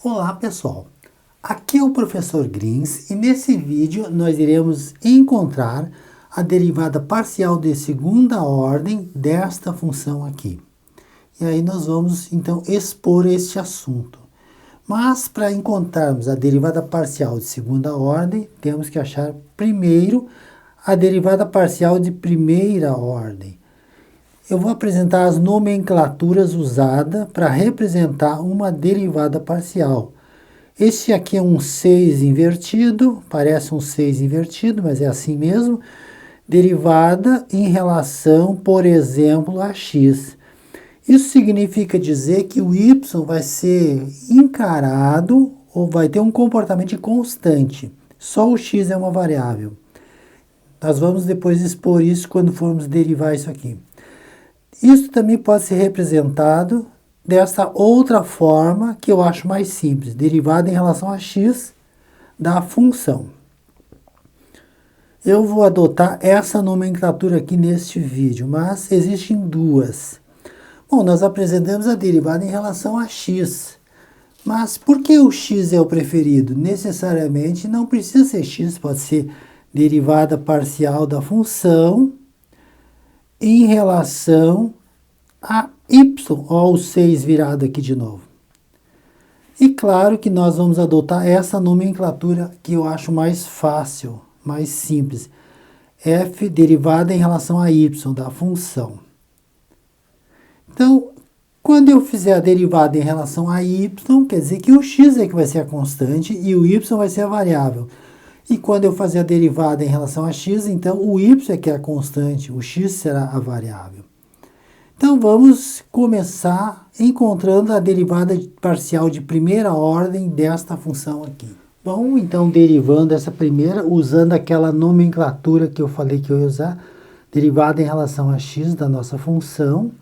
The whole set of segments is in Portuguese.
Olá pessoal, aqui é o professor Grins e nesse vídeo nós iremos encontrar a derivada parcial de segunda ordem desta função aqui. E aí nós vamos então expor este assunto. Mas para encontrarmos a derivada parcial de segunda ordem, temos que achar primeiro a derivada parcial de primeira ordem. Eu vou apresentar as nomenclaturas usadas para representar uma derivada parcial. Este aqui é um 6 invertido, parece um 6 invertido, mas é assim mesmo. Derivada em relação, por exemplo, a x. Isso significa dizer que o y vai ser encarado ou vai ter um comportamento constante. Só o x é uma variável. Nós vamos depois expor isso quando formos derivar isso aqui. Isso também pode ser representado dessa outra forma que eu acho mais simples, derivada em relação a x da função. Eu vou adotar essa nomenclatura aqui neste vídeo, mas existem duas. Bom, nós apresentamos a derivada em relação a x, mas por que o x é o preferido? Necessariamente não precisa ser x, pode ser derivada parcial da função em relação a y, ó, o 6 virado aqui de novo. E claro que nós vamos adotar essa nomenclatura que eu acho mais fácil, mais simples. F derivada em relação a y da função. Então, quando eu fizer a derivada em relação a y, quer dizer que o x é que vai ser a constante e o y vai ser a variável. E quando eu fazer a derivada em relação a x, então o y é que é a constante, o x será a variável. Então vamos começar encontrando a derivada parcial de primeira ordem desta função aqui. Bom, então derivando essa primeira, usando aquela nomenclatura que eu falei que eu ia usar, derivada em relação a x da nossa função,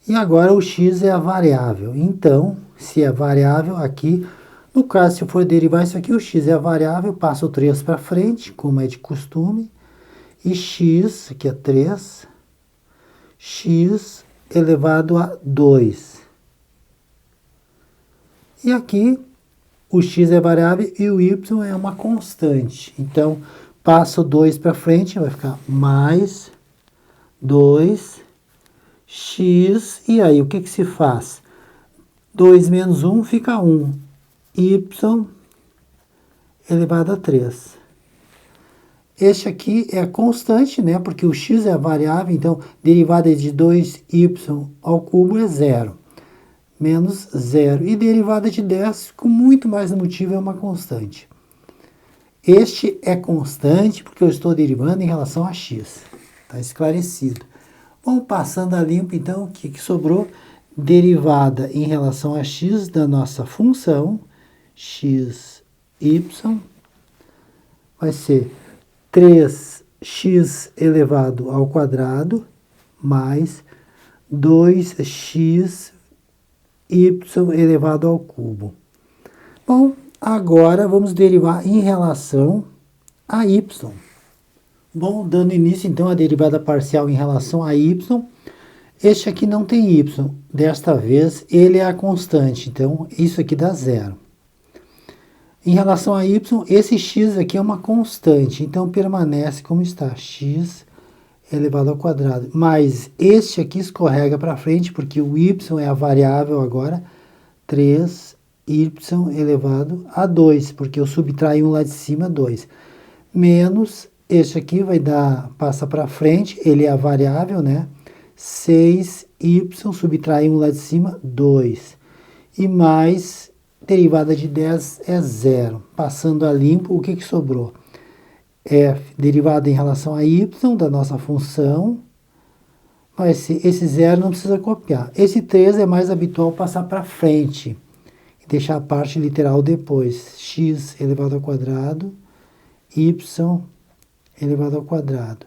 e agora o x é a variável. Então, se é variável aqui, no caso, se eu for derivar isso aqui, o x é a variável, passo o 3 para frente, como é de costume, e x, aqui é 3, x elevado a 2. E aqui, o x é variável e o y é uma constante. Então, passo 2 para frente, vai ficar mais 2, x, e aí, o que que se faz? 2 menos 1 fica 1. Y elevado a 3. Este aqui é constante, né? Porque o x é a variável, então derivada de 2y ao cubo é 0. Menos 0. E derivada de 10, com muito mais motivo, é uma constante. Este é constante porque eu estou derivando em relação a x. Está esclarecido. Vamos passando a limpo, então, o que sobrou? Derivada em relação a x da nossa função, x, y, vai ser 3x elevado ao quadrado mais 2x y elevado ao cubo. Bom, agora vamos derivar em relação a y. Bom, dando início então à derivada parcial em relação a y, este aqui não tem y, desta vez ele é a constante, então isso aqui dá 0. Em relação a y, esse x aqui é uma constante, então permanece como está, x elevado ao quadrado. Mas este aqui escorrega para frente, porque o y é a variável agora, 3y elevado a 2, porque eu subtraio um lá de cima, 2. Menos, este aqui vai dar, passa para frente, ele é a variável, né? 6y, subtrai um lá de cima, 2. E mais, derivada de 10 é 0. Passando a limpo, o que que sobrou? F, derivada em relação a y da nossa função, vai ser, esse 0 não precisa copiar. Esse 3 é mais habitual passar para frente e deixar a parte literal depois. X elevado ao quadrado, y elevado ao quadrado.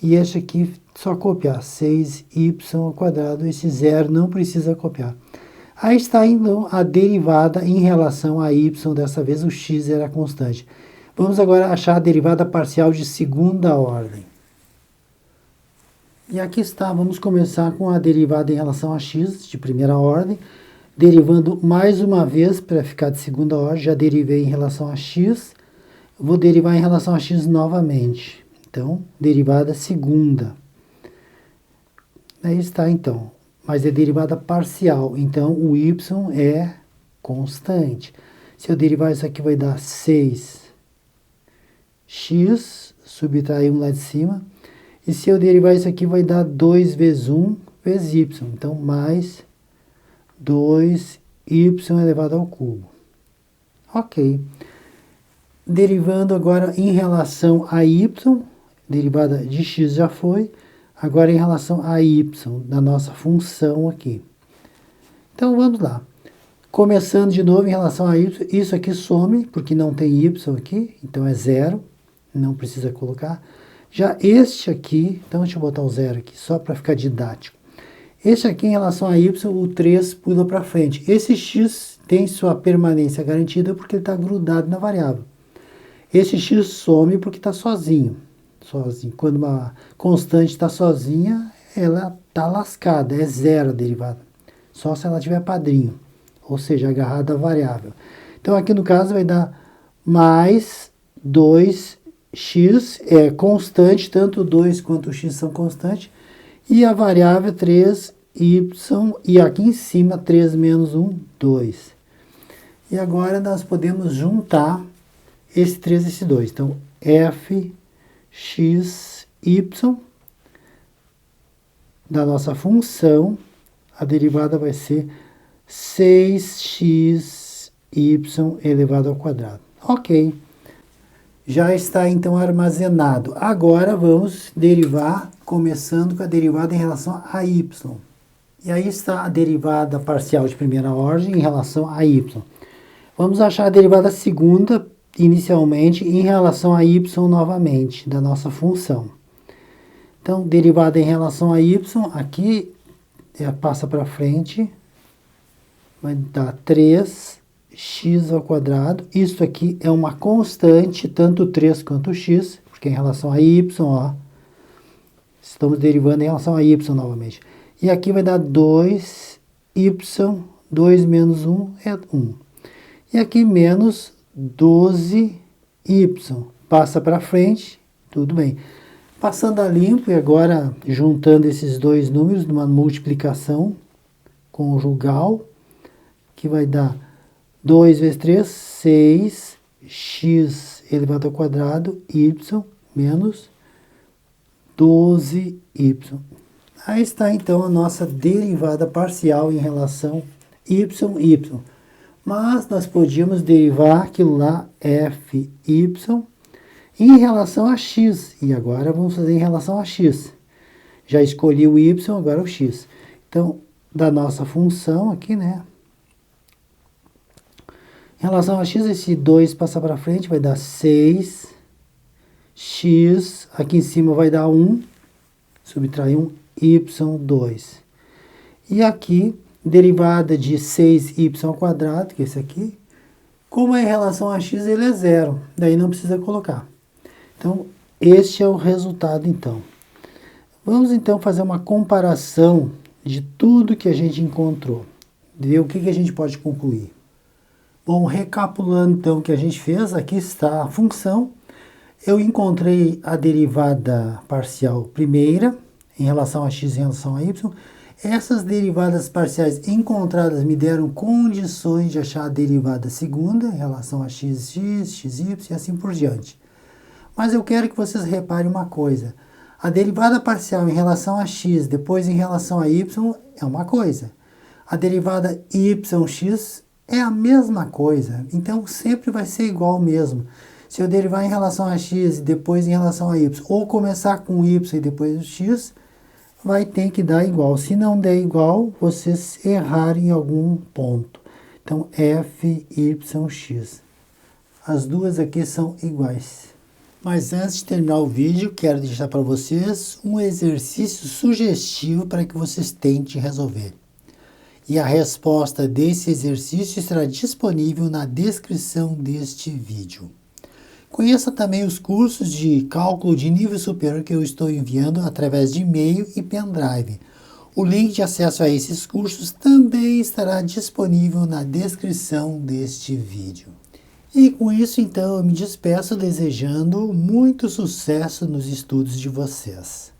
E este aqui, só copiar, 6y ao quadrado, esse 0 não precisa copiar. Aí está, então, a derivada em relação a y, dessa vez o x era constante. Vamos agora achar a derivada parcial de segunda ordem. E aqui está, vamos começar com a derivada em relação a x de primeira ordem. derivando mais uma vez para ficar de segunda ordem, já derivei em relação a x, vou derivar em relação a x novamente. Então, derivada segunda. Aí está, então. Mas é derivada parcial, então o y é constante. Se eu derivar isso aqui, vai dar 6x, subtrair 1 lá de cima. E se eu derivar isso aqui, vai dar 2 vezes 1 vezes y. Então, mais 2y elevado ao cubo. Ok. Derivando agora em relação a y, derivada de x já foi, agora em relação a y, da nossa função aqui. Então, vamos lá. Começando de novo em relação a y, isso aqui some, porque não tem y aqui, então é zero, não precisa colocar. Já este aqui, então deixa eu botar o zero aqui, só para ficar didático. Este aqui em relação a y, o 3 pula para frente. Esse x tem sua permanência garantida porque ele está grudado na variável. Esse x some porque está sozinho. Quando uma constante está sozinha, ela está lascada, é zero a derivada. Só se ela tiver padrinho, ou seja, agarrada à variável. Então aqui no caso vai dar mais 2x, é constante, tanto o 2 quanto o x são constantes, e a variável 3y, e aqui em cima 3 menos 1, 2. E agora nós podemos juntar esse 3 e esse 2. Então, f x, y, da nossa função, a derivada vai ser 6xy elevado ao quadrado. Ok. Já está, então, armazenado. Agora, vamos derivar, começando com a derivada em relação a y. E aí está a derivada parcial de primeira ordem em relação a y. Vamos achar a derivada segunda, inicialmente, em relação a y novamente, da nossa função. Então, derivada em relação a y, aqui passa para frente, vai dar 3x ao quadrado. Isso aqui é uma constante, tanto o 3 quanto o x, porque em relação a y, ó, estamos derivando em relação a y novamente. E aqui vai dar 2y, 2 menos 1 é 1. E aqui menos 12y, passa para frente, tudo bem. Passando a limpo e agora juntando esses dois números numa multiplicação conjugal, que vai dar 2 vezes 3, 6x elevado ao quadrado, y, menos 12y. Aí está então a nossa derivada parcial em relação y. Mas nós podíamos derivar aquilo lá, fy, em relação a x. E agora vamos fazer em relação a x. Já escolhi o y, agora o x. Então, da nossa função aqui, né? Em relação a x, esse 2 passa para frente, vai dar 6x. Aqui em cima vai dar 1. Subtrai 1, y2. E aqui, derivada de 6y ao quadrado, que é esse aqui, como é em relação a x, ele é zero, daí não precisa colocar. Então, este é o resultado, então. Vamos, então, fazer uma comparação de tudo que a gente encontrou, ver o que a gente pode concluir. Bom, recapitulando, então, o que a gente fez, aqui está a função. Eu encontrei a derivada parcial primeira, em relação a x e em relação a y. Essas derivadas parciais encontradas me deram condições de achar a derivada segunda em relação a x, xy e assim por diante. Mas eu quero que vocês reparem uma coisa. A derivada parcial em relação a x, depois em relação a y, é uma coisa. A derivada yx é a mesma coisa. Então, sempre vai ser igual mesmo. Se eu derivar em relação a x e depois em relação a y, ou começar com y e depois o x, vai ter que dar igual. Se não der igual, vocês errarem em algum ponto. Então, f, y, x. As duas aqui são iguais. Mas antes de terminar o vídeo, quero deixar para vocês um exercício sugestivo para que vocês tentem resolver. E a resposta desse exercício estará disponível na descrição deste vídeo. Conheça também os cursos de cálculo de nível superior que eu estou enviando através de e-mail e pendrive. O link de acesso a esses cursos também estará disponível na descrição deste vídeo. E com isso, então, eu me despeço desejando muito sucesso nos estudos de vocês.